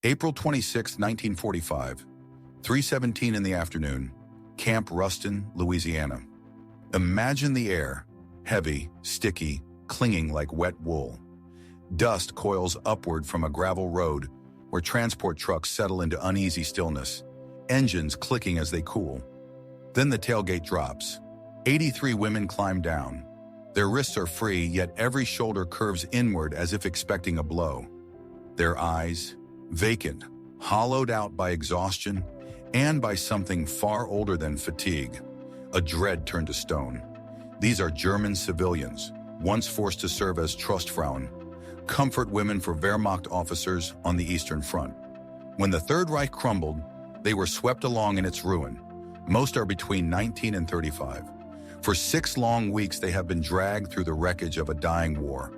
April 26, 1945, 3:17 in the afternoon, Camp Ruston, Louisiana. Imagine the air, heavy, sticky, clinging like wet wool. Dust coils upward from a gravel road where transport trucks settle into uneasy stillness, engines clicking as they cool. Then the tailgate drops. 83 women climb down. Their wrists are free, yet every shoulder curves inward as if expecting a blow. Their eyes, vacant, hollowed out by exhaustion and by something far older than fatigue, a dread turned to stone. These are German civilians, once forced to serve as Trostfrauen, comfort women for Wehrmacht officers on the Eastern Front. When the Third Reich crumbled, they were swept along in its ruin. Most are between 19 and 35. For 6 long weeks, they have been dragged through the wreckage of a dying war,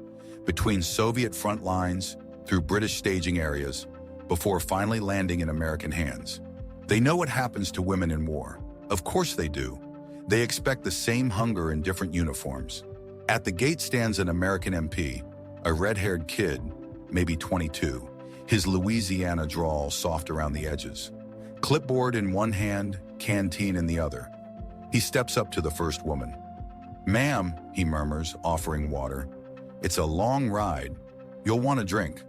between Soviet front lines, through British staging areas, before finally landing in American hands. They know what happens to women in war. Of course they do. They expect the same hunger in different uniforms. At the gate stands an American MP, a red-haired kid, maybe 22, his Louisiana drawl soft around the edges. Clipboard in one hand, canteen in the other. He steps up to the first woman. "Ma'am," he murmurs, offering water. "It's a long ride. You'll want a drink."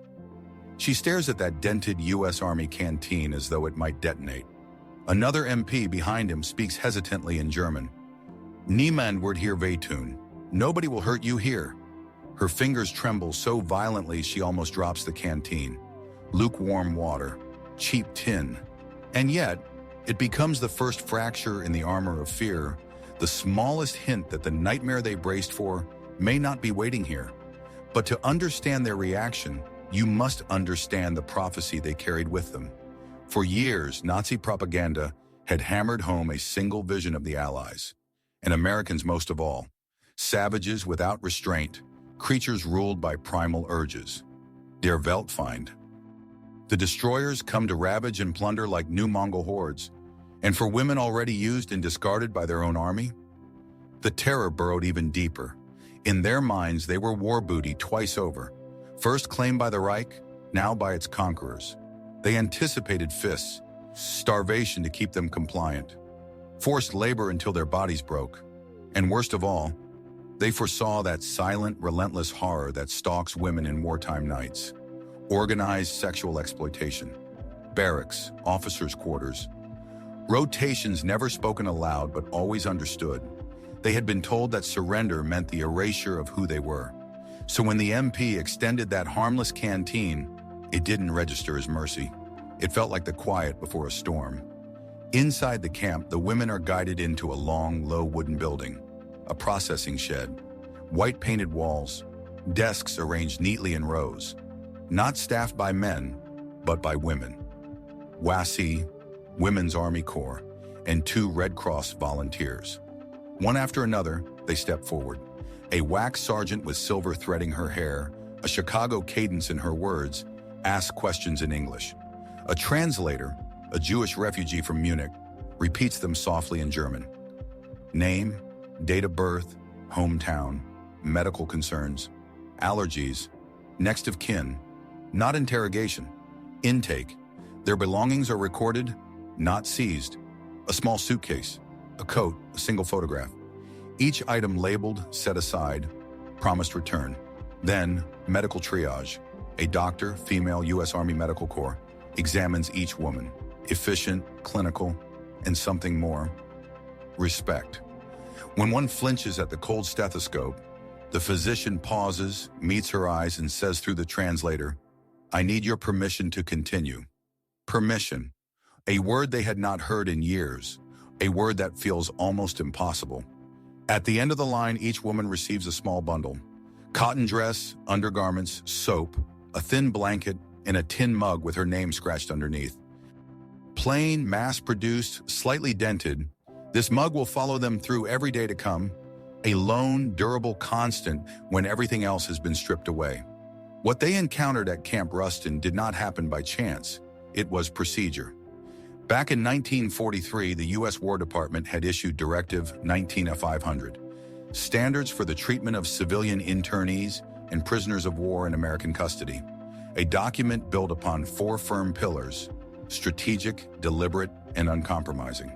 She stares at that dented U.S. Army canteen as though it might detonate. Another MP behind him speaks hesitantly in German. "Niemand wird hier wehtun. Nobody will hurt you here." Her fingers tremble so violently she almost drops the canteen. Lukewarm water, cheap tin. And yet, it becomes the first fracture in the armor of fear, the smallest hint that the nightmare they braced for may not be waiting here. But to understand their reaction, you must understand the prophecy they carried with them. For years, Nazi propaganda had hammered home a single vision of the Allies, and Americans most of all, savages without restraint, creatures ruled by primal urges. Der Weltfeind. The destroyers come to ravage and plunder like new Mongol hordes, and for women already used and discarded by their own army, the terror burrowed even deeper. In their minds, they were war booty twice over, first claimed by the Reich, now by its conquerors. They anticipated fists, starvation to keep them compliant, forced labor until their bodies broke, and worst of all, they foresaw that silent, relentless horror that stalks women in wartime nights. Organized sexual exploitation, barracks, officers' quarters, rotations never spoken aloud but always understood. They had been told that surrender meant the erasure of who they were. So when the MP extended that harmless canteen, it didn't register as mercy. It felt like the quiet before a storm. Inside the camp, the women are guided into a long, low wooden building, a processing shed, white-painted walls, desks arranged neatly in rows, not staffed by men, but by women. WASI, Women's Army Corps, and 2 Red Cross volunteers. One after another, they step forward. A wax sergeant with silver threading her hair, a Chicago cadence in her words, asks questions in English. A translator, a Jewish refugee from Munich, repeats them softly in German. Name, date of birth, hometown, medical concerns, allergies, next of kin, not interrogation, intake. Their belongings are recorded, not seized. A small suitcase, a coat, a single photograph. Each item labeled, set aside, promised return. Then, medical triage. A doctor, female U.S. Army Medical Corps, examines each woman. Efficient, clinical, and something more. Respect. When one flinches at the cold stethoscope, the physician pauses, meets her eyes, and says through the translator, "I need your permission to continue." Permission. A word they had not heard in years. A word that feels almost impossible. At the end of the line, each woman receives a small bundle. Cotton dress, undergarments, soap, a thin blanket, and a tin mug with her name scratched underneath. Plain, mass-produced, slightly dented, this mug will follow them through every day to come, a lone, durable constant when everything else has been stripped away. What they encountered at Camp Ruston did not happen by chance. It was procedure. Back in 1943, the U.S. War Department had issued Directive 19-500, standards for the treatment of civilian internees and prisoners of war in American custody. a document built upon four firm pillars: strategic, deliberate, and uncompromising.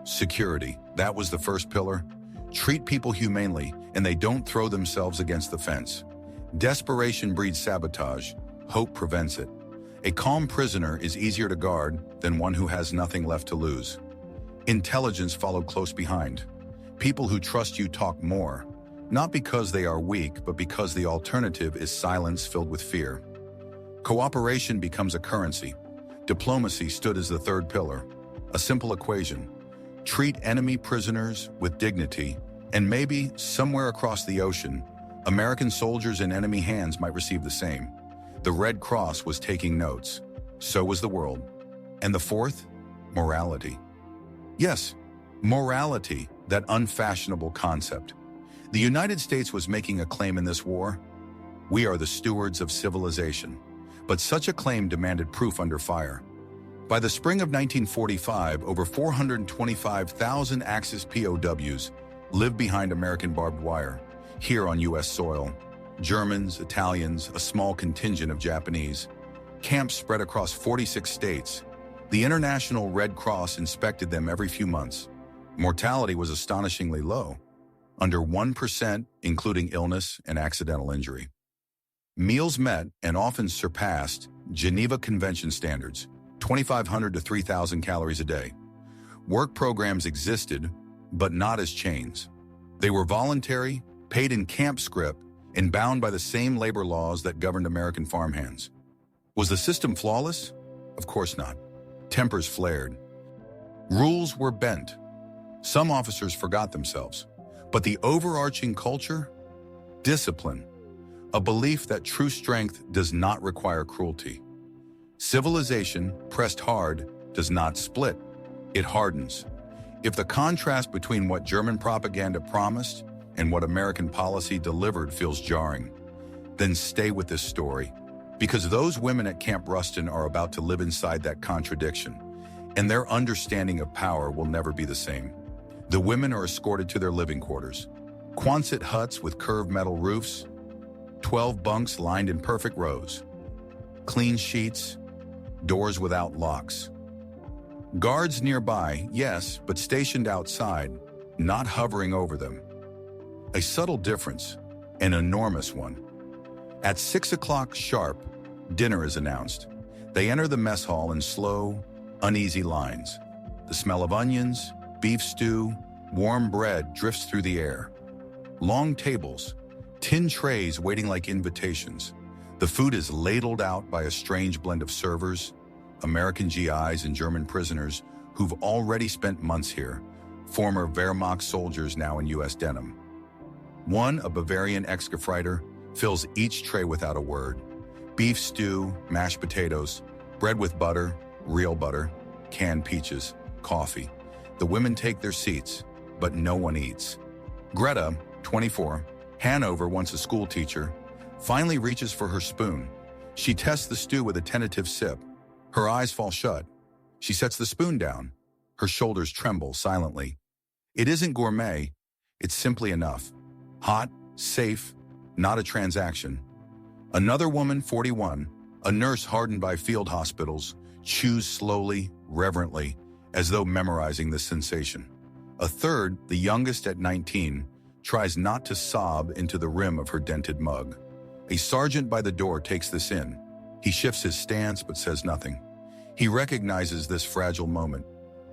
Security, that was the first pillar. Treat people humanely, and they don't throw themselves against the fence. Desperation breeds sabotage. Hope prevents it. A calm prisoner is easier to guard than one who has nothing left to lose. Intelligence followed close behind. People who trust you talk more, not because they are weak, but because the alternative is silence filled with fear. Cooperation becomes a currency. Diplomacy stood as the third pillar. A simple equation: treat enemy prisoners with dignity, and maybe, somewhere across the ocean, American soldiers in enemy hands might receive the same. The Red Cross was taking notes. So was the world. And the fourth? Morality. Yes, morality, that unfashionable concept. The United States was making a claim in this war. We are the stewards of civilization. But such a claim demanded proof under fire. By the spring of 1945, over 425,000 Axis POWs lived behind American barbed wire, here on U.S. soil. Germans, Italians, a small contingent of Japanese. Camps spread across 46 states. The International Red Cross inspected them every few months. Mortality was astonishingly low, under 1%, including illness and accidental injury. Meals met and often surpassed Geneva Convention standards, 2,500 to 3,000 calories a day. Work programs existed, but not as chains. They were voluntary, paid in camp script, and bound by the same labor laws that governed American farmhands. Was the system flawless? Of course not. Tempers flared. Rules were bent. Some officers forgot themselves. But the overarching culture? Discipline. A belief that true strength does not require cruelty. Civilization, pressed hard, does not split. It hardens. If the contrast between what German propaganda promised and what American policy delivered feels jarring, then stay with this story, because those women at Camp Ruston are about to live inside that contradiction, and their understanding of power will never be the same. The women are escorted to their living quarters, Quonset huts with curved metal roofs, 12 bunks lined in perfect rows, clean sheets, doors without locks. Guards nearby, yes, but stationed outside, not hovering over them. A subtle difference, an enormous one. At 6 o'clock sharp, dinner is announced. They enter the mess hall in slow, uneasy lines. The smell of onions, beef stew, warm bread drifts through the air. Long tables, tin trays waiting like invitations. The food is ladled out by a strange blend of servers, American GIs and German prisoners who've already spent months here, former Wehrmacht soldiers now in U.S. denim. One, a Bavarian ex-Gefreiter, fills each tray without a word. Beef stew, mashed potatoes, bread with butter, real butter, canned peaches, coffee. The women take their seats, but no one eats. Greta, 24, Hanover, once a school teacher, finally reaches for her spoon. She tests the stew with a tentative sip. Her eyes fall shut. She sets the spoon down. Her shoulders tremble silently. It isn't gourmet. It's simply enough. Hot, safe, not a transaction. Another woman, 41, a nurse hardened by field hospitals, chews slowly, reverently, as though memorizing the sensation. A third, the youngest at 19, tries not to sob into the rim of her dented mug. A sergeant by the door takes this in. He shifts his stance but says nothing. He recognizes this fragile moment,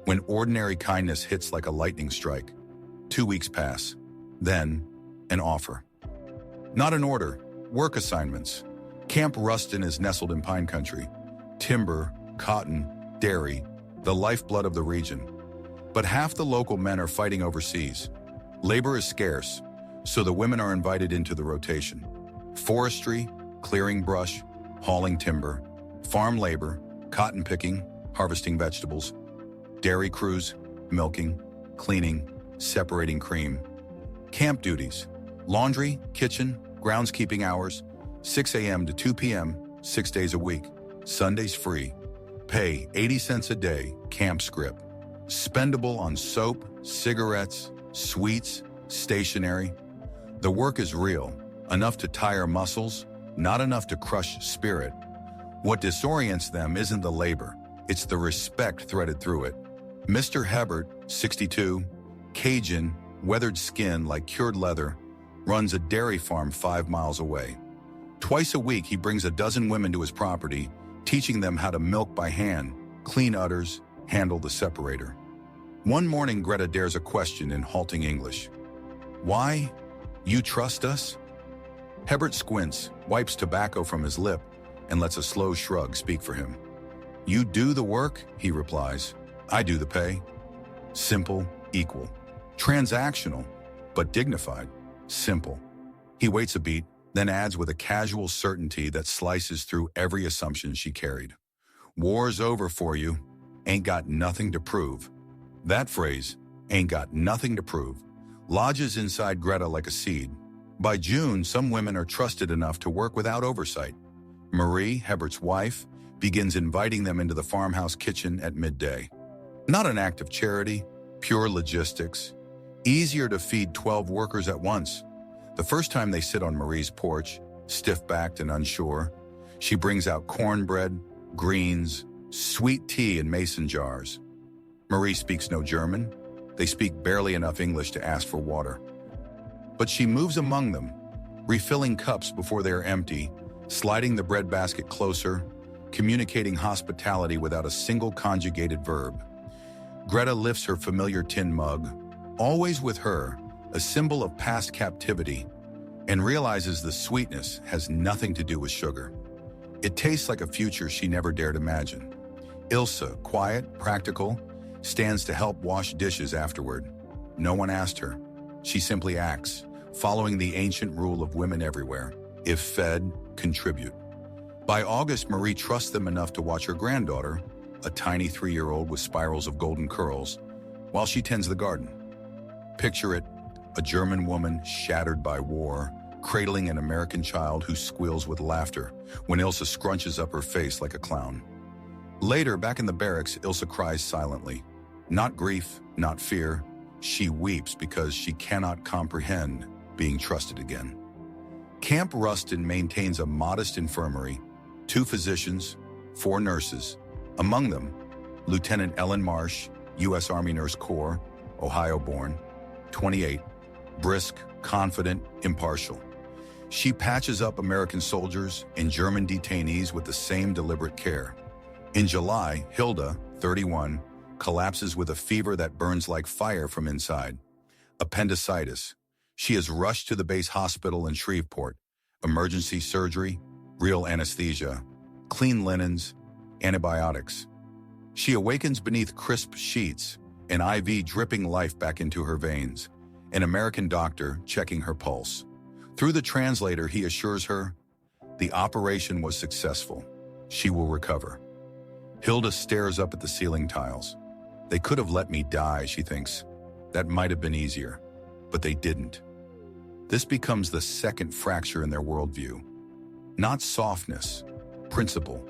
when ordinary kindness hits like a lightning strike. 2 weeks pass. Then, an offer. Not an order, work assignments. Camp Ruston is nestled in pine country. Timber, cotton, dairy, the lifeblood of the region. But half the local men are fighting overseas. Labor is scarce, so the women are invited into the rotation. Forestry, clearing brush, hauling timber, farm labor, cotton picking, harvesting vegetables, dairy crews, milking, cleaning, separating cream. Camp duties, laundry, kitchen, groundskeeping hours, 6 a.m. to 2 p.m., 6 days a week. Sundays free. Pay 80 cents a day, camp script. Spendable on soap, cigarettes, sweets, stationery. The work is real, enough to tire muscles, not enough to crush spirit. What disorients them isn't the labor, it's the respect threaded through it. Mr. Hebert, 62, Cajun, weathered skin like cured leather, runs a dairy farm 5 miles away. Twice a week, he brings a dozen women to his property, teaching them how to milk by hand, clean udders, handle the separator. One morning, Greta dares a question in halting English. "Why? You trust us?" Hebert squints, wipes tobacco from his lip, and lets a slow shrug speak for him. "You do the work," he replies. "I do the pay." Simple, equal. Transactional, but dignified. Simple. He waits a beat, then adds with a casual certainty that slices through every assumption she carried. "War's over for you. Ain't got nothing to prove." That phrase, "ain't got nothing to prove," lodges inside Greta like a seed. By June, some women are trusted enough to work without oversight. Marie, Hebert's wife, begins inviting them into the farmhouse kitchen at midday. Not an act of charity, pure logistics. Easier to feed 12 workers at once. The first time they sit on Marie's porch, stiff-backed and unsure, she brings out cornbread, greens, sweet tea in mason jars. Marie speaks no German. They speak barely enough English to ask for water. But she moves among them, refilling cups before they are empty, sliding the breadbasket closer, communicating hospitality without a single conjugated verb. Greta lifts her familiar tin mug, always with her, a symbol of past captivity, and realizes the sweetness has nothing to do with sugar. It tastes like a future she never dared imagine. Ilse, quiet, practical, stands to help wash dishes afterward. No one asked her. She simply acts, following the ancient rule of women everywhere. If fed, contribute. By August, Marie trusts them enough to watch her granddaughter, a tiny 3-year-old with spirals of golden curls, while she tends the garden. Picture it, a German woman shattered by war, cradling an American child who squeals with laughter when Ilse scrunches up her face like a clown. Later, back in the barracks, Ilse cries silently. Not grief, not fear. She weeps because she cannot comprehend being trusted again. Camp Ruston maintains a modest infirmary, 2 physicians, 4 nurses. Among them, Lieutenant Ellen Marsh, U.S. Army Nurse Corps, Ohio-born, 28, brisk, confident, impartial. She patches up American soldiers and German detainees with the same deliberate care. In July, Hilda, 31, collapses with a fever that burns like fire from inside. Appendicitis. She is rushed to the base hospital in Shreveport. Emergency surgery, real anesthesia, clean linens, antibiotics. She awakens beneath crisp sheets, an IV dripping life back into her veins, an American doctor checking her pulse. Through the translator, he assures her, the operation was successful. She will recover. Hilda stares up at the ceiling tiles. They could have let me die, she thinks. That might have been easier, but they didn't. This becomes the second fracture in their worldview. Not softness, principle.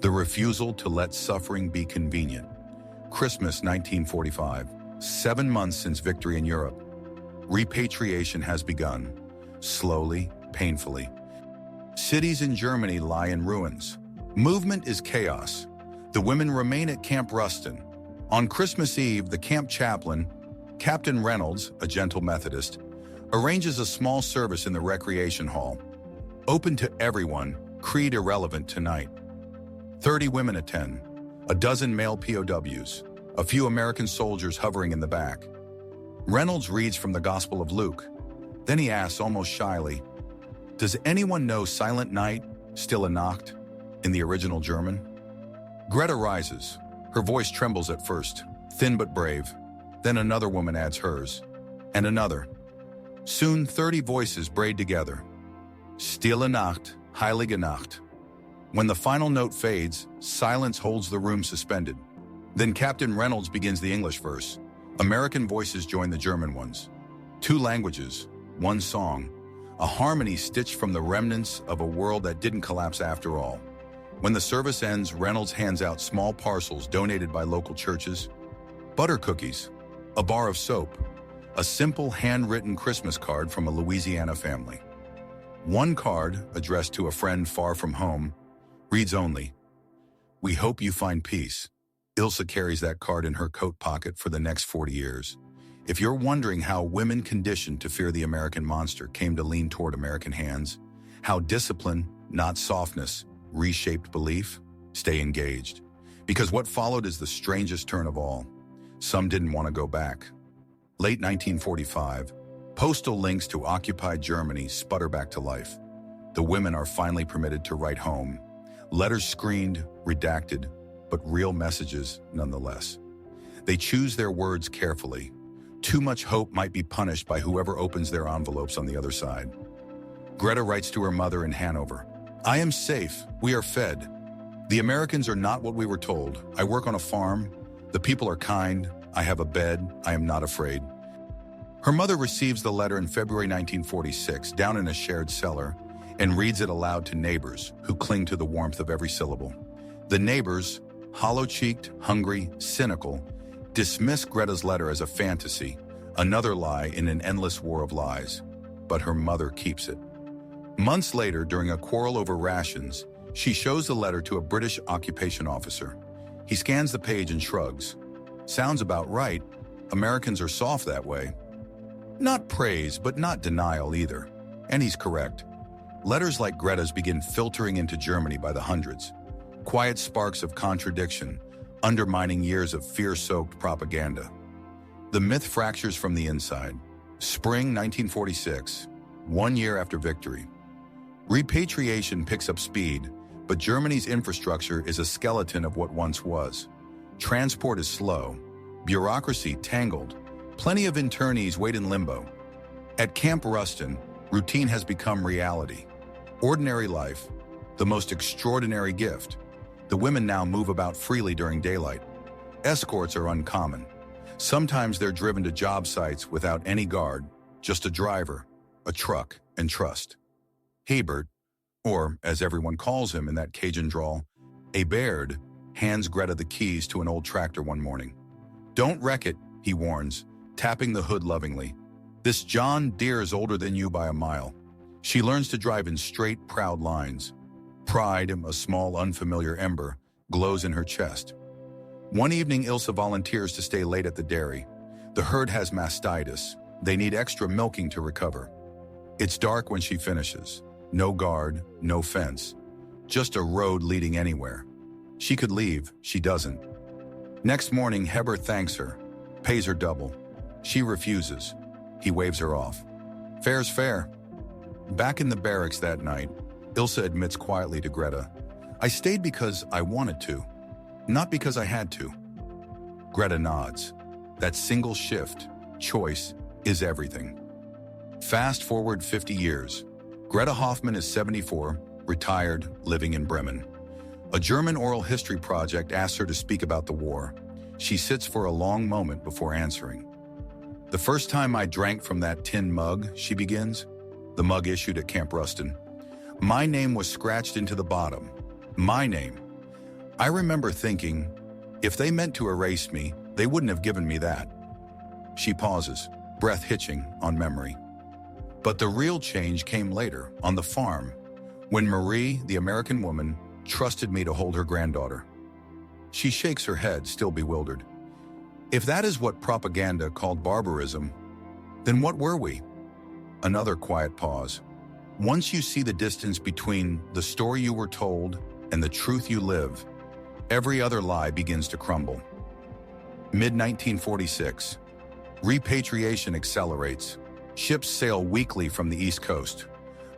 The refusal to let suffering be convenient. Christmas 1945, 7 months since victory in Europe. Repatriation has begun, slowly, painfully. Cities in Germany lie in ruins. Movement is chaos. The women remain at Camp Ruston. On Christmas Eve, the camp chaplain, Captain Reynolds, a gentle Methodist, arranges a small service in the recreation hall. Open to everyone, creed irrelevant tonight. 30 women attend, a dozen male POWs, a few American soldiers hovering in the back. Reynolds reads from the Gospel of Luke. Then he asks almost shyly, does anyone know Silent Night, Stille Nacht, in the original German? Greta rises. Her voice trembles at first, thin but brave. Then another woman adds hers, and another. Soon 30 voices braid together. Stille Nacht, Heilige Nacht. When the final note fades, silence holds the room suspended. Then Captain Reynolds begins the English verse. American voices join the German ones. 2 languages, 1 song, a harmony stitched from the remnants of a world that didn't collapse after all. When the service ends, Reynolds hands out small parcels donated by local churches. Butter cookies, a bar of soap, a simple handwritten Christmas card from a Louisiana family. 1 card, addressed to a friend far from home, Reads only, "We hope you find peace." Ilse carries that card in her coat pocket for the next 40 years. If you're wondering how women conditioned to fear the American monster came to lean toward American hands, how discipline, not softness, reshaped belief, stay engaged. Because what followed is the strangest turn of all. Some didn't want to go back. Late 1945, postal links to occupied Germany sputter back to life. The women are finally permitted to write home. Letters screened, redacted, but real messages nonetheless. They choose their words carefully. Too much hope might be punished by whoever opens their envelopes on the other side. Greta writes to her mother in Hanover, "I am safe. We are fed. The Americans are not what we were told. I work on a farm. The people are kind. I have a bed. I am not afraid." Her mother receives the letter in February 1946, down in a shared cellar, and reads it aloud to neighbors who cling to the warmth of every syllable. The neighbors, hollow-cheeked, hungry, cynical, dismiss Greta's letter as a fantasy, another lie in an endless war of lies. But her mother keeps it. Months later, during a quarrel over rations, she shows the letter to a British occupation officer. He scans the page and shrugs. "Sounds about right. Americans are soft that way." Not praise, but not denial either. And he's correct. Letters like Greta's begin filtering into Germany by the hundreds. Quiet sparks of contradiction, undermining years of fear-soaked propaganda. The myth fractures from the inside. Spring 1946, 1 year after victory. Repatriation picks up speed, but Germany's infrastructure is a skeleton of what once was. Transport is slow, bureaucracy tangled, plenty of internees wait in limbo. At Camp Ruston, routine has become reality. Ordinary life, the most extraordinary gift. The women now move about freely during daylight. Escorts are uncommon. Sometimes they're driven to job sites without any guard, just a driver, a truck, and trust. Hebert, or as everyone calls him in that Cajun drawl, a Baird, hands Greta the keys to an old tractor one morning. "Don't wreck it," he warns, tapping the hood lovingly. "This John Deere's older than you by a mile." She learns to drive in straight, proud lines. Pride, a small, unfamiliar ember, glows in her chest. One evening, Ilse volunteers to stay late at the dairy. The herd has mastitis. They need extra milking to recover. It's dark when she finishes. No guard, no fence. Just a road leading anywhere. She could leave, she doesn't. Next morning, Heber thanks her, pays her double. She refuses. He waves her off. Fair's fair. Back in the barracks that night, Ilse admits quietly to Greta, "I stayed because I wanted to, not because I had to." Greta nods. That single shift, choice, is everything. Fast forward 50 years. Greta Hoffmann is 74, retired, living in Bremen. A German oral history project asks her to speak about the war. She sits for a long moment before answering. "The first time I drank from that tin mug," she begins, the mug issued at Camp Ruston, "my name was scratched into the bottom. My name. I remember thinking, if they meant to erase me, they wouldn't have given me that." She pauses, breath hitching on memory. But the real change came later, on the farm, when Marie, the American woman, trusted me to hold her granddaughter. She shakes her head, still bewildered. If that is what propaganda called barbarism, then what were we? Another quiet pause. Once you see the distance between the story you were told and the truth you live, every other lie begins to crumble. Mid-1946. Repatriation accelerates. Ships sail weekly from the East Coast.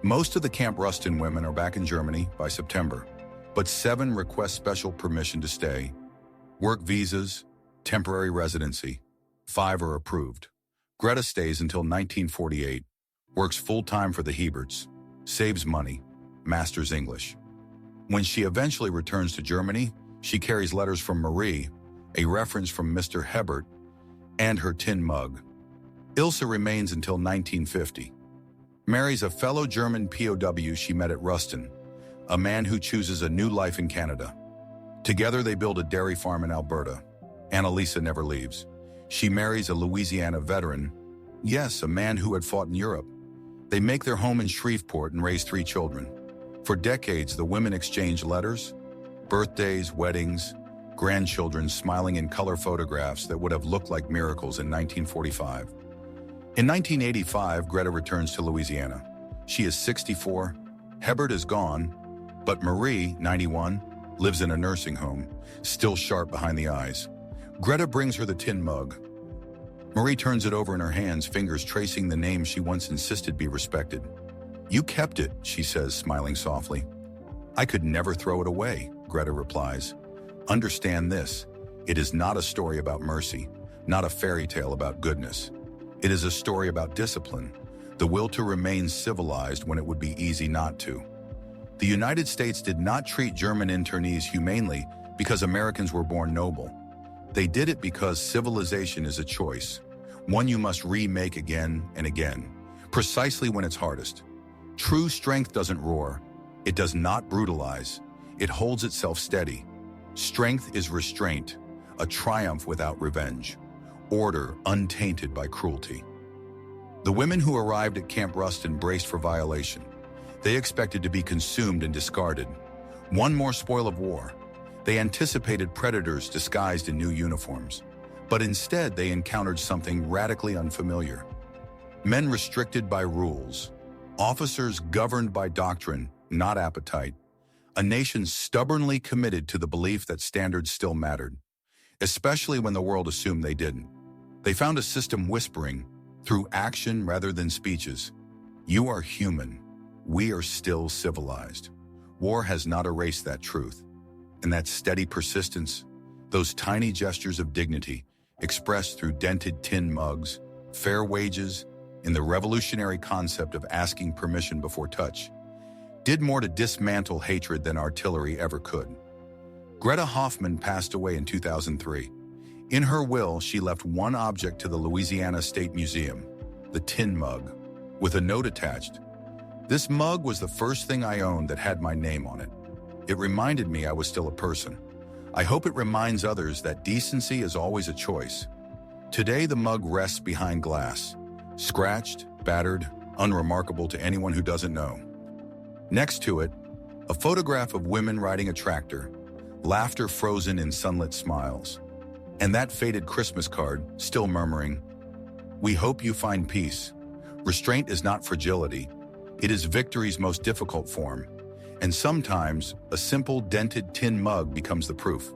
Most of the Camp Ruston women are back in Germany by September, but 7 request special permission to stay. Work visas, temporary residency. 5 are approved. Greta stays until 1948, works full-time for the Heberts, saves money, masters English. When she eventually returns to Germany, she carries letters from Marie, a reference from Mr. Hebert, and her tin mug. Ilse remains until 1950. Marries a fellow German POW she met at Ruston, a man who chooses a new life in Canada. Together they build a dairy farm in Alberta. Annalisa never leaves. She marries a Louisiana veteran, yes, a man who had fought in Europe. They make their home in Shreveport and raise 3 children. For decades, the women exchanged letters, birthdays, weddings, grandchildren smiling in color photographs that would have looked like miracles in 1945. In 1985, Greta returns to Louisiana. She is 64, Hebert is gone, but Marie, 91, lives in a nursing home, still sharp behind the eyes. Greta brings her the tin mug. Marie turns it over in her hands, fingers tracing the name she once insisted be respected. "You kept it," she says, smiling softly. "I could never throw it away," Greta replies. "Understand this, it is not a story about mercy, not a fairy tale about goodness. It is a story about discipline, the will to remain civilized when it would be easy not to." The United States did not treat German internees humanely because Americans were born noble. They did it because civilization is a choice, one you must remake again and again, precisely when it's hardest. True strength doesn't roar. It does not brutalize. It holds itself steady. Strength is restraint, a triumph without revenge, order untainted by cruelty. The women who arrived at Camp Ruston braced for violation. They expected to be consumed and discarded. One more spoil of war. They anticipated predators disguised in new uniforms. But instead, they encountered something radically unfamiliar. Men restricted by rules. Officers governed by doctrine, not appetite. A nation stubbornly committed to the belief that standards still mattered, especially when the world assumed they didn't. They found a system whispering, through action rather than speeches, "You are human. We are still civilized." War has not erased that truth. And that steady persistence, those tiny gestures of dignity, expressed through dented tin mugs, fair wages, and the revolutionary concept of asking permission before touch, did more to dismantle hatred than artillery ever could. Greta Hoffman passed away in 2003. In her will, she left one object to the Louisiana State Museum, the tin mug, with a note attached. "This mug was the first thing I owned that had my name on it. It reminded me I was still a person. I hope it reminds others that decency is always a choice." Today, the mug rests behind glass, scratched, battered, unremarkable to anyone who doesn't know. Next to it, a photograph of women riding a tractor, laughter frozen in sunlit smiles. And that faded Christmas card, still murmuring, "We hope you find peace. Restraint is not fragility. It is victory's most difficult form. And sometimes, a simple dented tin mug becomes the proof."